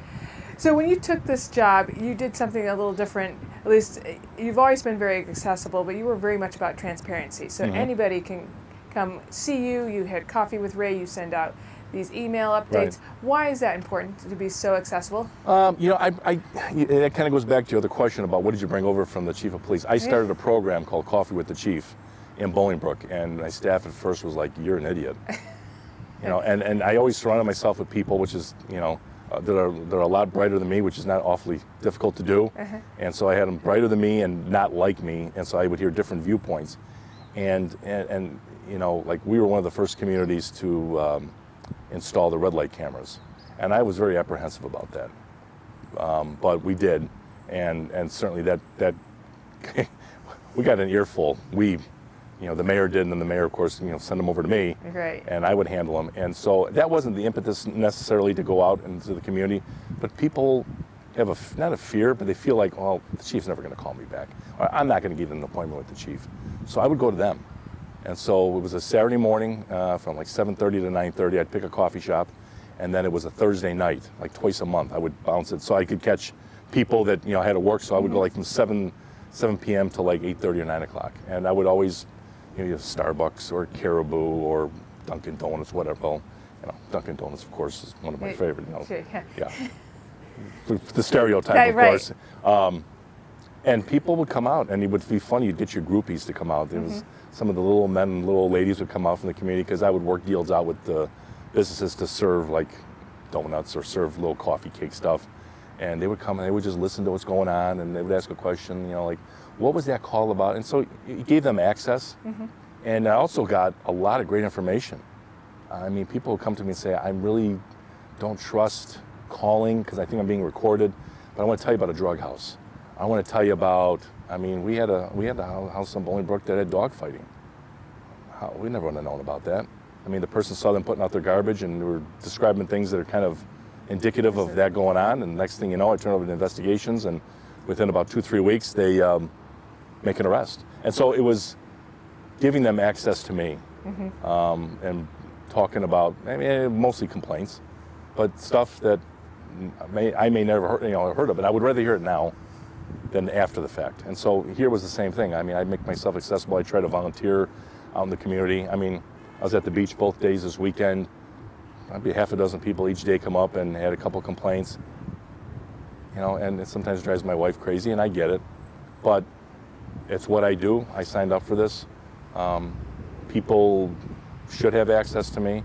So when you took this job, you did something a little different. At least you've always been very accessible, but you were very much about transparency. So anybody can come see you. You had coffee with Ray. You send out these email updates. Right. Why is that important to be so accessible? You know, that kind of goes back to your other question about what did you bring over from the chief of police. I started a program called Coffee with the Chief in Bolingbrook, and my staff at first was like, "You're an idiot." You know, and I always surrounded myself with people, which is, you know, that are a lot brighter than me, which is not awfully difficult to do. And so I had them brighter than me and not like me, and so I would hear different viewpoints. And you know, like, we were one of the first communities to install the red light cameras, and I was very apprehensive about that. But we did, and certainly that we got an earful. You know, the mayor did, and then the mayor, of course, you know, sent them over to me, Right. and I would handle them. And so that wasn't the impetus necessarily to go out into the community, but people have not a fear, but they feel like, well, the chief's never going to call me back, or I'm not going to get an appointment with the chief. So I would go to them. And so it was a Saturday morning from like 7:30 to 9:30. I'd pick a coffee shop, and then it was a Thursday night, like twice a month. I would bounce it so I could catch people that, you know, had to work. So I would go like from 7 p.m. to like 8:30 or 9 o'clock, and I would always, you know, Starbucks or Caribou or Dunkin' Donuts, whatever. Well, you know, Dunkin' Donuts, of course, is one of my favorite. You know, Sure, yeah, the stereotype, Right, of right. course. And people would come out, and it would be funny. You'd get your groupies to come out. There was some of the little men and little ladies would come out from the community, because I would work deals out with the businesses to serve like donuts or serve little coffee cake stuff. And they would come and they would just listen to what's going on, and they would ask a question, you know, like, what was that call about? And so it gave them access. And I also got a lot of great information. I mean, people would come to me and say, I really don't trust calling because I think I'm being recorded. But I want to tell you about a drug house. I want to tell you about, I mean, we had a house in Bolingbrook that had dog fighting. We never would have known about that. I mean, the person saw them putting out their garbage and were describing things that are kind of indicative of that going on. And the next thing you know, I turn over to investigations, and within about 2-3 weeks, they make an arrest. And so it was giving them access to me, and talking about, I mean, mostly complaints, but stuff that I may never heard of it. I would rather hear it now than after the fact. And so here was the same thing. I mean, I make myself accessible. I try to volunteer out in the community. I mean, I was at the beach both days this weekend. I'd be half a dozen people each day come up and had a couple complaints. And it sometimes drives my wife crazy, and I get it. But it's what I do. I signed up for this. People should have access to me,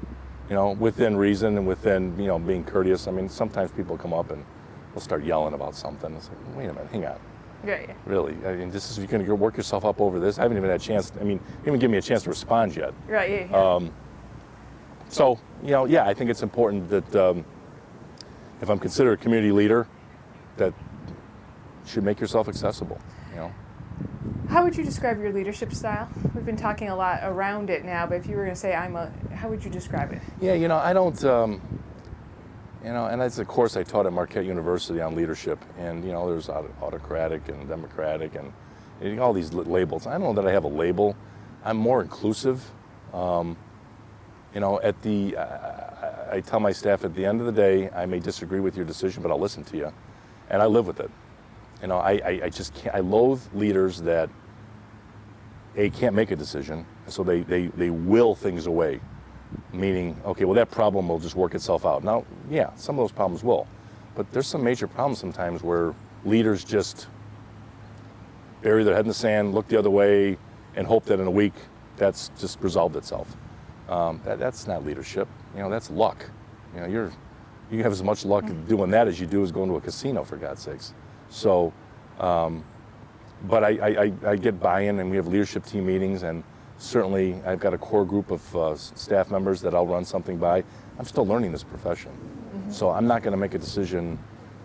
within reason and within, being courteous. I mean, sometimes people come up and they'll start yelling about something. It's like, wait a minute, hang on. Yeah. Really? I mean, you're going to work yourself up over this? I haven't even had a chance, even give me a chance to respond yet. Right, yeah. So, I think it's important that if I'm considered a community leader, that you should make yourself accessible, How would you describe your leadership style? We've been talking a lot around it now, but if you were going to say how would you describe it? Yeah, I don't, and that's a course I taught at Marquette University on leadership, and, there's autocratic and democratic and all these labels. I don't know that I have a label. I'm more inclusive. I tell my staff at the end of the day, I may disagree with your decision, but I'll listen to you, and I live with it. I just can't. I loathe leaders that can't make a decision, so they will things away, meaning, okay, well, that problem will just work itself out. Now, yeah, some of those problems will, but there's some major problems sometimes where leaders just bury their head in the sand, look the other way, and hope that in a week that's just resolved itself. That's not leadership. That's luck. You have as much luck doing that as you do as going to a casino, for God's sakes. So, but I get buy-in, and we have leadership team meetings, and certainly I've got a core group of staff members that I'll run something by. I'm still learning this profession. So I'm not going to make a decision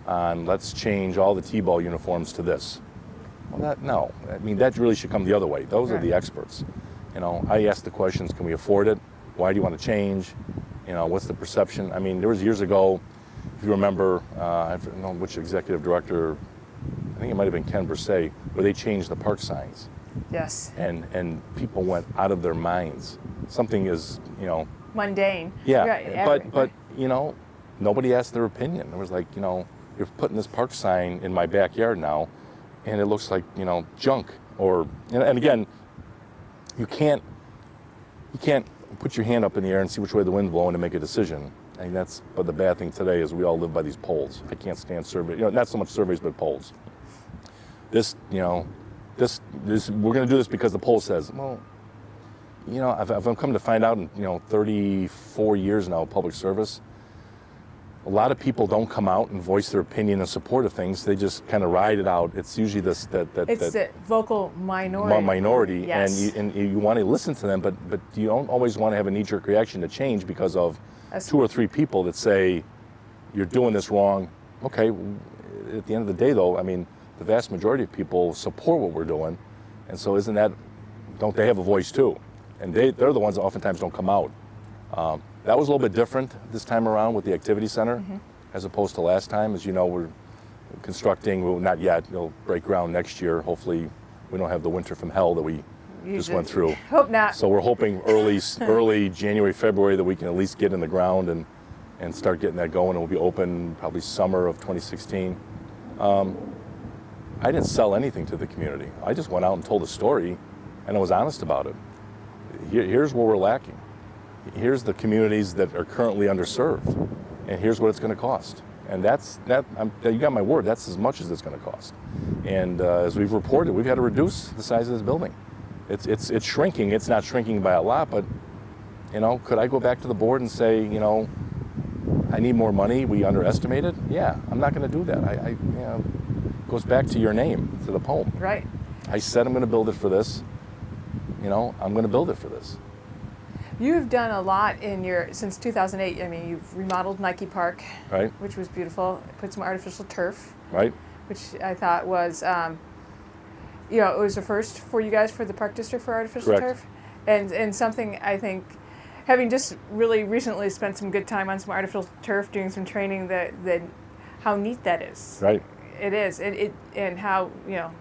on let's change all the T-ball uniforms to this. Well, no. I mean, that really should come the other way. Those are the experts. I ask the questions, can we afford it? Why do you want to change? What's the perception? I mean, there was years ago, if you remember, I don't know which executive director, I think it might have been Ken Versay, where they changed the park signs. Yes. And people went out of their minds. Something is, mundane. Yeah, right, but nobody asked their opinion. It was like, you're putting this park sign in my backyard now, and it looks like, junk. And again, you can't put your hand up in the air and see which way the wind's blowing to make a decision. And but the bad thing today is we all live by these polls. I can't stand surveys, not so much surveys, but polls. This, we're going to do this because the poll says, well, I've come to find out in, 34 years now of public service, a lot of people don't come out and voice their opinion in support of things. They just kind of ride it out. It's usually it's the vocal minority. Yes. and you want to listen to them, but you don't always want to have a knee-jerk reaction to change because of 2 or 3 people that say you're doing this wrong. Okay, at the end of the day, though, I mean, the vast majority of people support what we're doing, and so don't they have a voice too? And they're the ones that oftentimes don't come out. That was a little bit different this time around with the activity center, as opposed to last time. As you know, we're constructing, well, not yet, it'll break ground next year. Hopefully we don't have the winter from hell that we just went through. Hope not. So we're hoping early January, February that we can at least get in the ground and start getting that going. And we'll be open probably summer of 2016. I didn't sell anything to the community. I just went out and told a story, and I was honest about it. Here's where we're lacking. Here's the communities that are currently underserved, and here's what it's going to cost. And you got my word, that's as much as it's going to cost. And as we've reported, we've had to reduce the size of this building. It's shrinking. It's not shrinking by a lot, but could I go back to the board and say, I need more money, we underestimated? Yeah, I'm not going to do that. It goes back to your name, to the poem. Right. I said I'm going to build it for this. I'm going to build it for this. You've done a lot since 2008. I mean, you've remodeled Nike Park, right, which was beautiful. Put some artificial turf. Right. which I thought was, it was a first for you guys for the Park District for artificial Correct. turf, and something I think, having just really recently spent some good time on some artificial turf, doing some training, that how neat that is. Right. It is, and how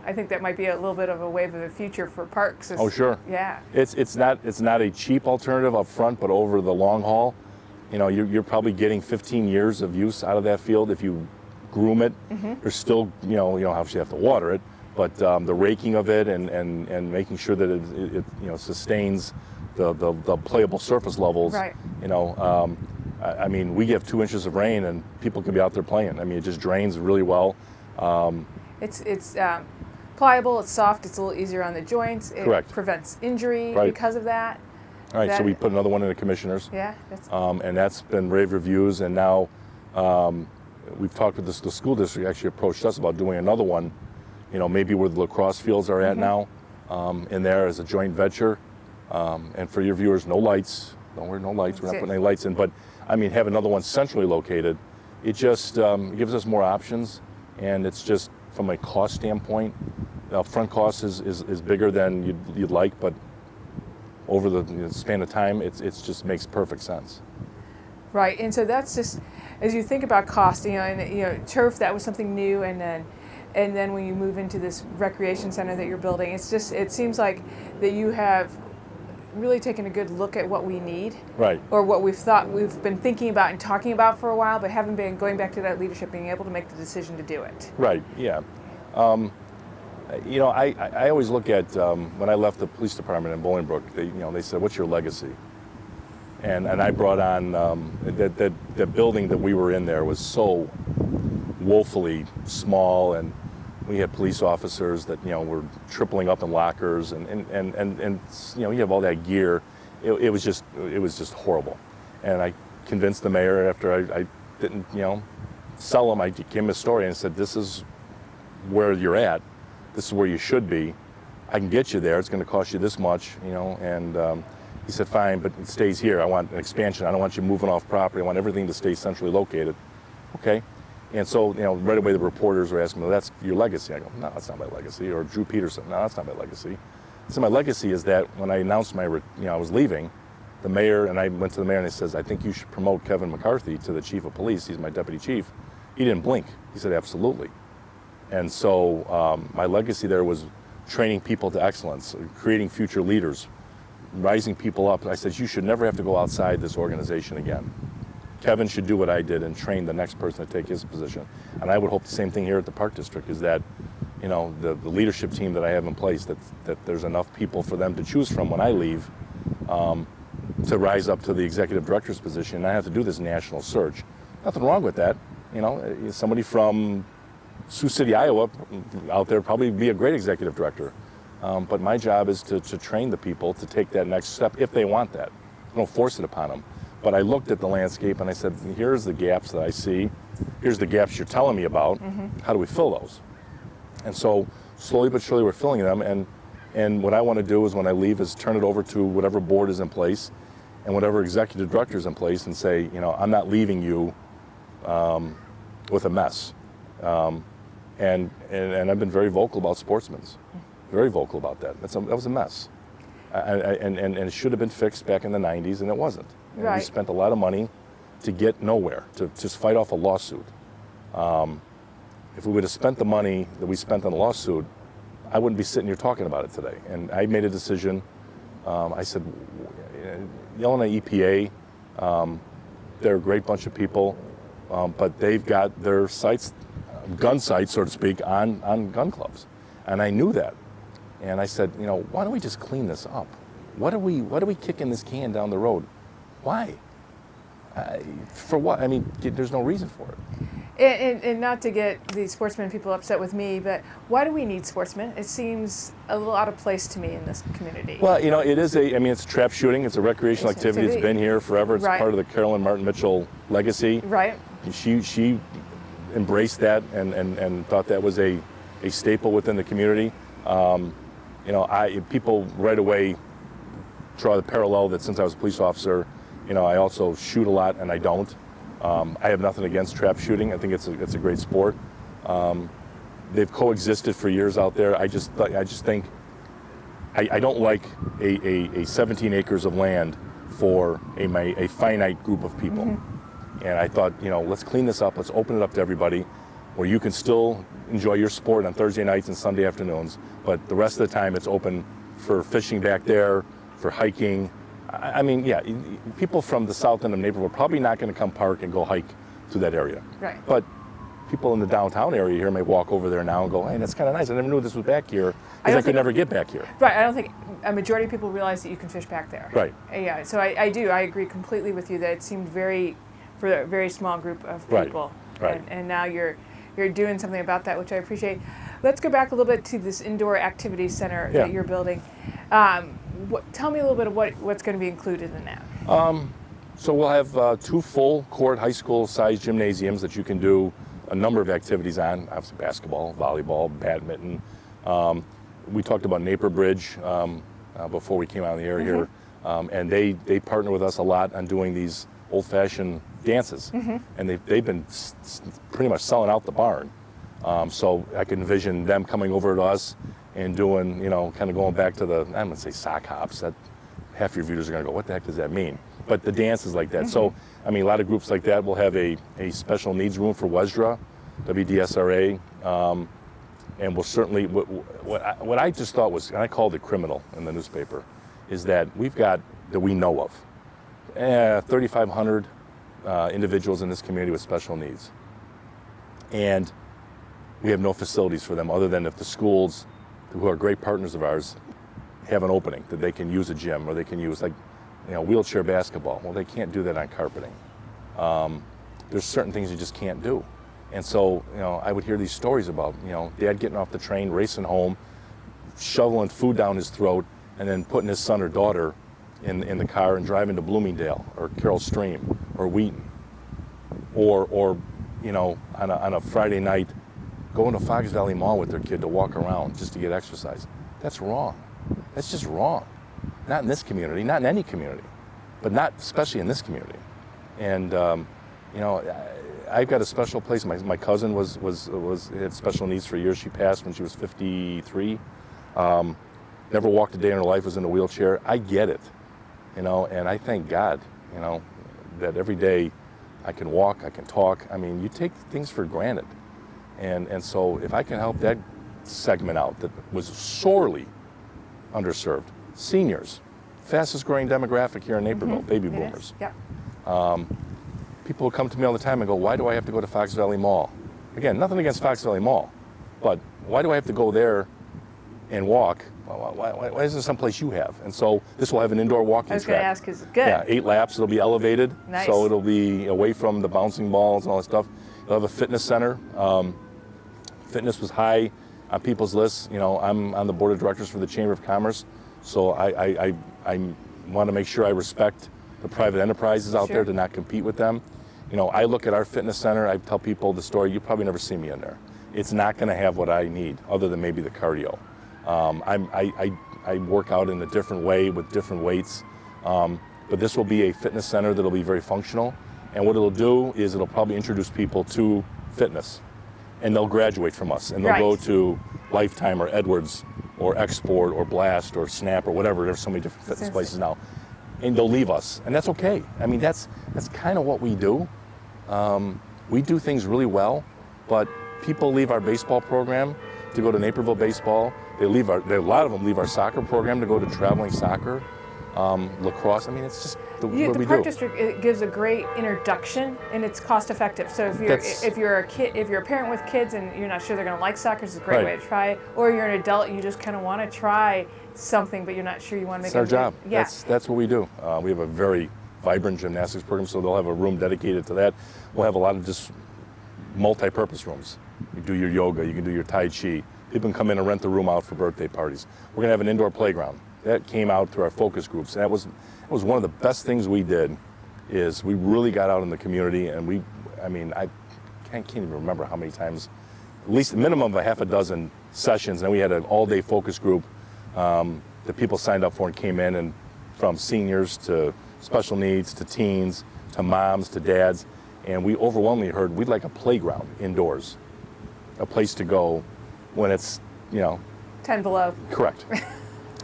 I think that might be a little bit of a wave of the future for parks. Oh, sure. Yeah. It's not a cheap alternative up front, but over the long haul, you're probably getting 15 years of use out of that field if you groom it. There's still, you don't obviously have to water it, but the raking of it and making sure that it sustains the playable surface levels. Right. I mean, we get 2 inches of rain and people can be out there playing. I mean, it just drains really well. It's pliable, it's soft, it's a little easier on the joints. It Correct. prevents injury Right. because of that. All right, so we put another one in the commissioners. Yeah, that's And that's been rave reviews, and now we've talked with the school district actually approached us about doing another one, maybe where the lacrosse fields are at now, in there as a joint venture. And for your viewers, no lights. Don't worry, no lights. We're not putting any lights in, but I mean, have another one centrally located. It just gives us more options, and it's just from a cost standpoint, the upfront cost is bigger than you'd like, but over the span of time, it's just makes perfect sense. right. And so that's just, as you think about cost, turf, that was something new, and then when you move into this recreation center that you're building, it seems like that you have really taken a good look at what we need, Right. or what we've been thinking about and talking about for a while, but haven't been going back to that leadership, being able to make the decision to do it. Right. Yeah. I always look at when I left the police department in Bolingbrook. They said, "What's your legacy?" And I brought on that building that we were in there was so woefully small, and we had police officers that were tripling up in lockers, and you have all that gear. It was just horrible. And I convinced the mayor after I didn't sell him. I gave him a story and said, "This is where you're at. This is where you should be. I can get you there. It's going to cost you this much, And he said, "Fine, but it stays here. I want an expansion. I don't want you moving off property. I want everything to stay centrally located." Okay. And so, right away the reporters were asking me, "Well, that's your legacy." I go, "No, that's not my legacy." Or Drew Peterson, "No, that's not my legacy." So my legacy is that when I announced I was leaving, the mayor, and I went to the mayor and he says, "I think you should promote Kevin McCarthy to the chief of police. He's my deputy chief." He didn't blink. He said, "Absolutely." And so my legacy there was training people to excellence, creating future leaders, rising people up. I said, "You should never have to go outside this organization again. Kevin should do what I did and train the next person to take his position." And I would hope the same thing here at the Park District, is that, the leadership team that I have in place, that there's enough people for them to choose from when I leave to rise up to the executive director's position. And I have to do this national search. Nothing wrong with that. Somebody from Sioux City, Iowa, out there probably be a great executive director. But my job is to train the people to take that next step if they want that. I don't force it upon them. But I looked at the landscape and I said, here's the gaps that I see. Here's the gaps you're telling me about. How do we fill those? And so slowly but surely we're filling them. And what I want to do is when I leave is turn it over to whatever board is in place and whatever executive director is in place and say, I'm not leaving you with a mess. And I've been very vocal about sportsmen's. Very vocal about that. That was a mess. And it should have been fixed back in the 90s, and it wasn't. And Right. we spent a lot of money to get nowhere, to just fight off a lawsuit. If we would have spent the money that we spent on the lawsuit, I wouldn't be sitting here talking about it today. And I made a decision. I said, the Illinois EPA, they're a great bunch of people, but they've got their sights, gun sights, so to speak, on gun clubs. And I knew that. And I said, why don't we just clean this up? What are we kicking this can down the road? Why? For what? I mean, there's no reason for it. And not to get the sportsmen people upset with me, but why do we need sportsmen? It seems a little out of place to me in this community. Well, it is it's trap shooting. It's a recreational activity. It's been here forever. It's Right. part of the Carolyn Martin Mitchell legacy. Right. She embraced that and thought that was a staple within the community. People right away draw the parallel that since I was a police officer, I also shoot a lot and I don't. I have nothing against trap shooting. I think it's a great sport. They've coexisted for years out there. I just think I don't like a 17 acres of land for a finite group of people. Mm-hmm. And I thought, let's clean this up. Let's open it up to everybody, where you can still enjoy your sport on Thursday nights and Sunday afternoons, but the rest of the time it's open for fishing back there, for hiking. I mean, yeah, people from the south end of Naperville are probably not going to come park and go hike through that area. Right. But people in the downtown area here may walk over there now and go, hey, that's kind of nice. I never knew this was back here, because I could never get back here. Right. I don't think a majority of people realize that you can fish back there. Right. Yeah. So I agree completely with you that it seemed for a very small group of people. Right. And now you're doing something about that, which I appreciate. Let's go back a little bit to this indoor activity center that you're building. Tell me a little bit of what's going to be included in that. So we'll have 2 full court high school sized gymnasiums that you can do a number of activities on, obviously basketball, volleyball, badminton. We talked about Naperville Bridge before we came out of the air here, and they partner with us a lot on doing these old-fashioned dances, and they've been pretty much selling out the barn. So I can envision them coming over to us and doing, kind of going back to I'm going to say sock hops. That half your viewers are going to go, what the heck does that mean? But the dances like that. So, I mean, a lot of groups like that will have a special needs room for WSDRA, WDSRA, and we'll certainly, what I just thought was, and I called it criminal in the newspaper, is that we know of 3,500 individuals in this community with special needs. And we have no facilities for them other than if the schools, who are great partners of ours, have an opening that they can use a gym, or they can use wheelchair basketball. Well, they can't do that on carpeting. There's certain things you just can't do. And so, I would hear these stories about, dad getting off the train, racing home, shoveling food down his throat, and then putting his son or daughter in the car and driving to Bloomingdale or Carroll Stream or Wheaton. Or on a Friday night, going to Fox Valley Mall with their kid to walk around just to get exercise. That's wrong. That's just wrong. Not in this community, not in any community, but not especially in this community. And I've got a special place. My cousin had special needs for years. She passed when she was 53. Never walked a day in her life, was in a wheelchair. I get it, and I thank God, that every day I can walk, I can talk. I mean, you take things for granted. And so if I can help that segment out that was sorely underserved, seniors, fastest growing demographic here in Naperville, baby boomers. Yeah. People will come to me all the time and go, why do I have to go to Fox Valley Mall? Again, nothing against Fox Valley Mall, but why do I have to go there and walk? Why isn't there someplace you have? And so this will have an indoor walking track. I was going to ask, is it good? Yeah, 8 laps. It'll be elevated. Nice. So it'll be away from the bouncing balls and all that stuff. It'll have a fitness center. Fitness was high on people's lists. I'm on the board of directors for the Chamber of Commerce, so I want to make sure I respect the private enterprises out there to not compete with them. I look at our fitness center, I tell people the story, you probably never see me in there. It's not going to have what I need, other than maybe the cardio. I work out in a different way with different weights, but this will be a fitness center that'll be very functional, and what it'll do is it'll probably introduce people to fitness, and they'll graduate from us, and they'll go to Lifetime or Edwards or Export or Blast or Snap or whatever. There's so many different fitness places now, and they'll leave us, and that's okay. I mean, that's kind of what we do. We do things really well, but people leave our baseball program to go to Naperville baseball. A lot of them leave our soccer program to go to traveling soccer, lacrosse. I mean, it's just what we do. The Park District, it gives a great introduction, and it's cost effective. So if you're a parent with kids and you're not sure they're going to like soccer, it's a great way to try it. Or you're an adult and you just kind of want to try something, but you're not sure you want to make it. It's our job. Yeah. That's what we do. We have a very vibrant gymnastics program, so they'll have a room dedicated to that. We'll have a lot of just multi-purpose rooms. You do your yoga, you can do your Tai Chi. People can come in and rent the room out for birthday parties. We're gonna have an indoor playground. That came out through our focus groups. And that was one of the best things we did, is we really got out in the community, and I can't even remember how many times, at least a minimum of a half a dozen sessions, and we had an all-day focus group that people signed up for and came in, and from seniors to special needs to teens to moms to dads, and we overwhelmingly heard we'd like a playground indoors. a place to go when it's, 10 below. correct.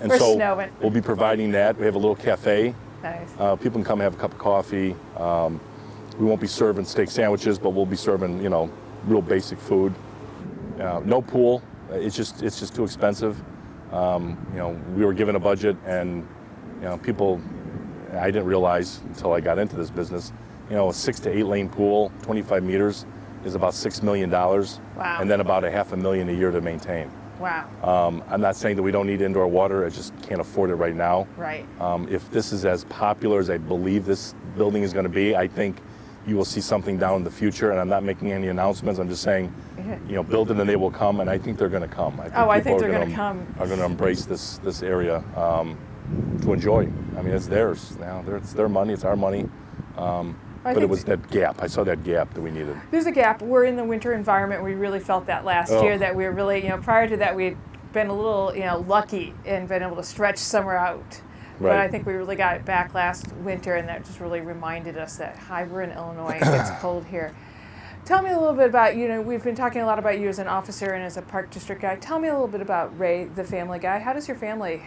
And Or so snowing. we'll be providing that. We have a little cafe. Nice. People can come have a cup of coffee. We won't be serving steak sandwiches, but we'll be serving, real basic food. No pool. It's just too expensive. We were given a budget, and people. I didn't realize until I got into this business. A 6 to 8 lane pool, 25 meters, is about $6 million. Wow. And then about $500,000 a year to maintain. Wow. I'm not saying that we don't need indoor water. I just can't afford it right now. Right. If this is as popular as I believe this building is going to be, I think you will see something down in the future. And I'm not making any announcements. I'm just saying, build it and they will come. And I think they're going to come. I think they're going to come. Are going to embrace this area to enjoy. I mean, it's theirs now. It's their money. It's our money. But it was that gap. I saw that gap that we needed. There's a gap. We're in the winter environment. We really felt that last year, that we were really, prior to that, we'd been a little, lucky and been able to stretch summer out. Right. But I think we really got it back last winter, and that just really reminded us that, hi, we're in Illinois. It gets cold here. Tell me a little bit about, we've been talking a lot about you as an officer and as a park district guy. Tell me a little bit about Ray, the family guy. How does your family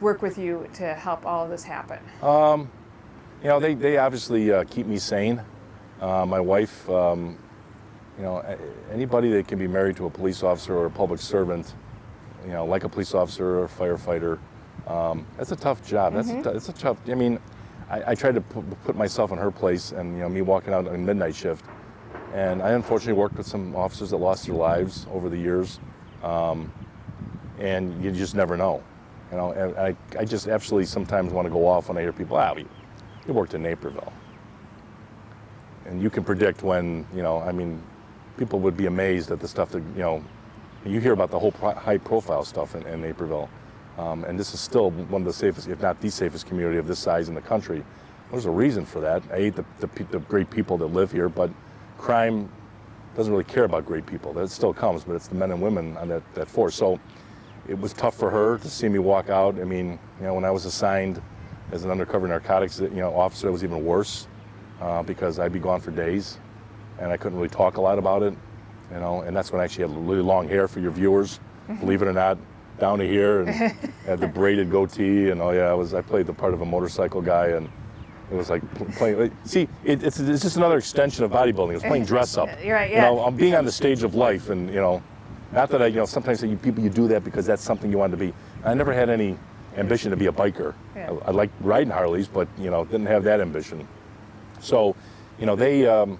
work with you to help all of this happen? They obviously keep me sane. My wife, anybody that can be married to a police officer or a public servant, like a police officer or a firefighter, that's a tough job. It's a tough. I mean, I tried to put myself in her place, and me walking out on midnight shift, and I unfortunately worked with some officers that lost their lives over the years, and you just never know. And I just absolutely sometimes want to go off when I hear people, you worked in Naperville. And you can predict when, people would be amazed at the stuff that, you hear about the whole high profile stuff in Naperville. And this is still one of the safest, if not the safest community of this size in the country. There's a reason for that. I hate the great people that live here, but crime doesn't really care about great people. That still comes, but it's the men and women on that force. So it was tough for her to see me walk out. I mean, when I was assigned as an undercover narcotics officer, it was even worse because I'd be gone for days, and I couldn't really talk a lot about it. And that's when I actually had really long hair for your viewers, believe it or not, down to here, and had the braided goatee, and I played the part of a motorcycle guy, and it was like playing. See, it's just another extension of bodybuilding. It was playing dress up. You're right. Yeah. I'm being on the stage of life, and not that sometimes people you do that because that's something you want to be. I never had any ambition to be a biker. Yeah. I liked riding Harleys, but didn't have that ambition. So, they've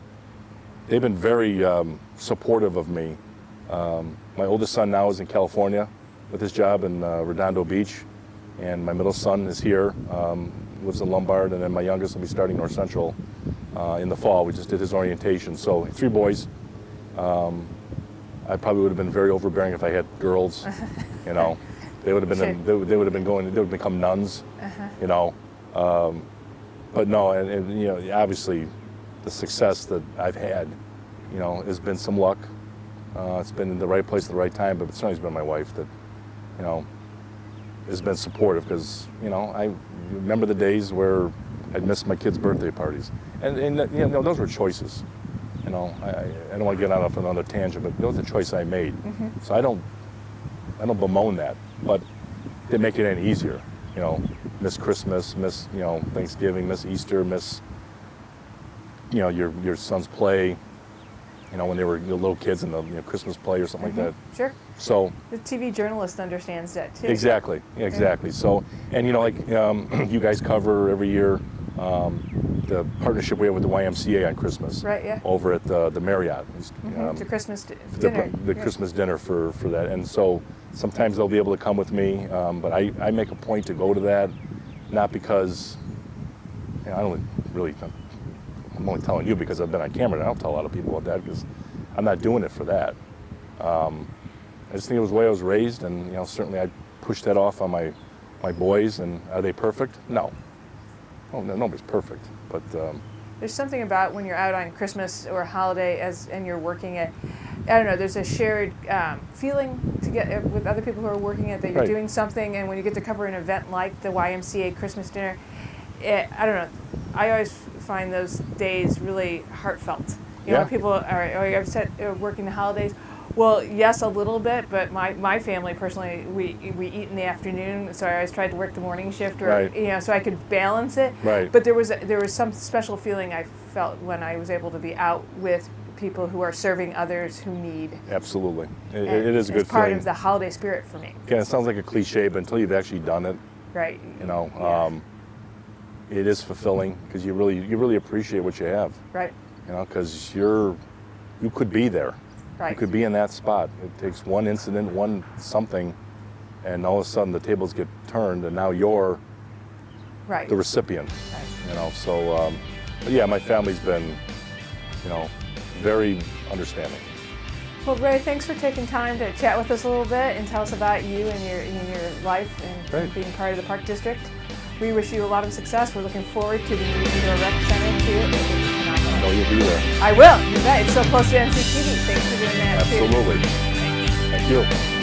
been very supportive of me. My oldest son now is in California with his job in Redondo Beach, and my middle son is here, lives in Lombard, and then my youngest will be starting North Central in the fall. We just did his orientation. So 3 boys. I probably would have been very overbearing if I had girls. They would have been they would have been going. They would have become nuns. But no, and obviously, the success that I've had, has been some luck. It's been in the right place at the right time, but it's always been my wife that, has been supportive because, I remember the days where I'd miss my kids' birthday parties, and those were choices. I don't want to get out on another tangent, but that was a choice I made. So I don't bemoan that, but they make it any easier. Miss Christmas, miss Thanksgiving, miss Easter, miss your son's play. When they were little kids in the Christmas play or something like that. Sure. So the TV journalist understands that too. Exactly. Exactly. So, and you guys cover every year the partnership we have with the YMCA on Christmas. Right. Yeah. Over at the Marriott. The Christmas dinner. The Christmas dinner for that, and so sometimes they'll be able to come with me, but I make a point to go to that, not because I don't really. I'm only telling you because I've been on camera, and I don't tell a lot of people about that because I'm not doing it for that. I just think it was the way I was raised, and certainly I pushed that off on my boys. And are they perfect? No. Oh, no, nobody's perfect. But there's something about when you're out on Christmas or a holiday and you're working at, I don't know, there's a shared feeling to get with other people who are working at that you're doing something, and when you get to cover an event like the YMCA Christmas dinner, I don't know, I always find those days really heartfelt. You know, Yeah. people are, oh, I've said working the holidays. Well, yes, a little bit, but my family personally, we eat in the afternoon, so I always tried to work the morning shift, or Right. you know, so I could balance it. Right. But there was some special feeling I felt when I was able to be out with people who are serving others who need. Absolutely. It And is a good it's part feeling. of the holiday spirit for me. Again, it sounds like a cliche, but until you've actually done it, Right. you know, Yeah. it is fulfilling because you really appreciate what you have. Right. You know, because you could be there. Right. You could be in that spot. It takes one incident, one something, and all of a sudden the tables get turned, and now you're Right. the recipient. Right. You know, so but yeah, my family's been, you know, very understanding. Well, Ray, thanks for taking time to chat with us a little bit and tell us about you and your life and Great. being part of the Park District. We wish you a lot of success. We're looking forward to the new indoor rec center too. It will be I phenomenal. know you'll be there. I will. You bet. It's so close to NCTV. Thanks for doing that too. Absolutely. Thanks. Thank you.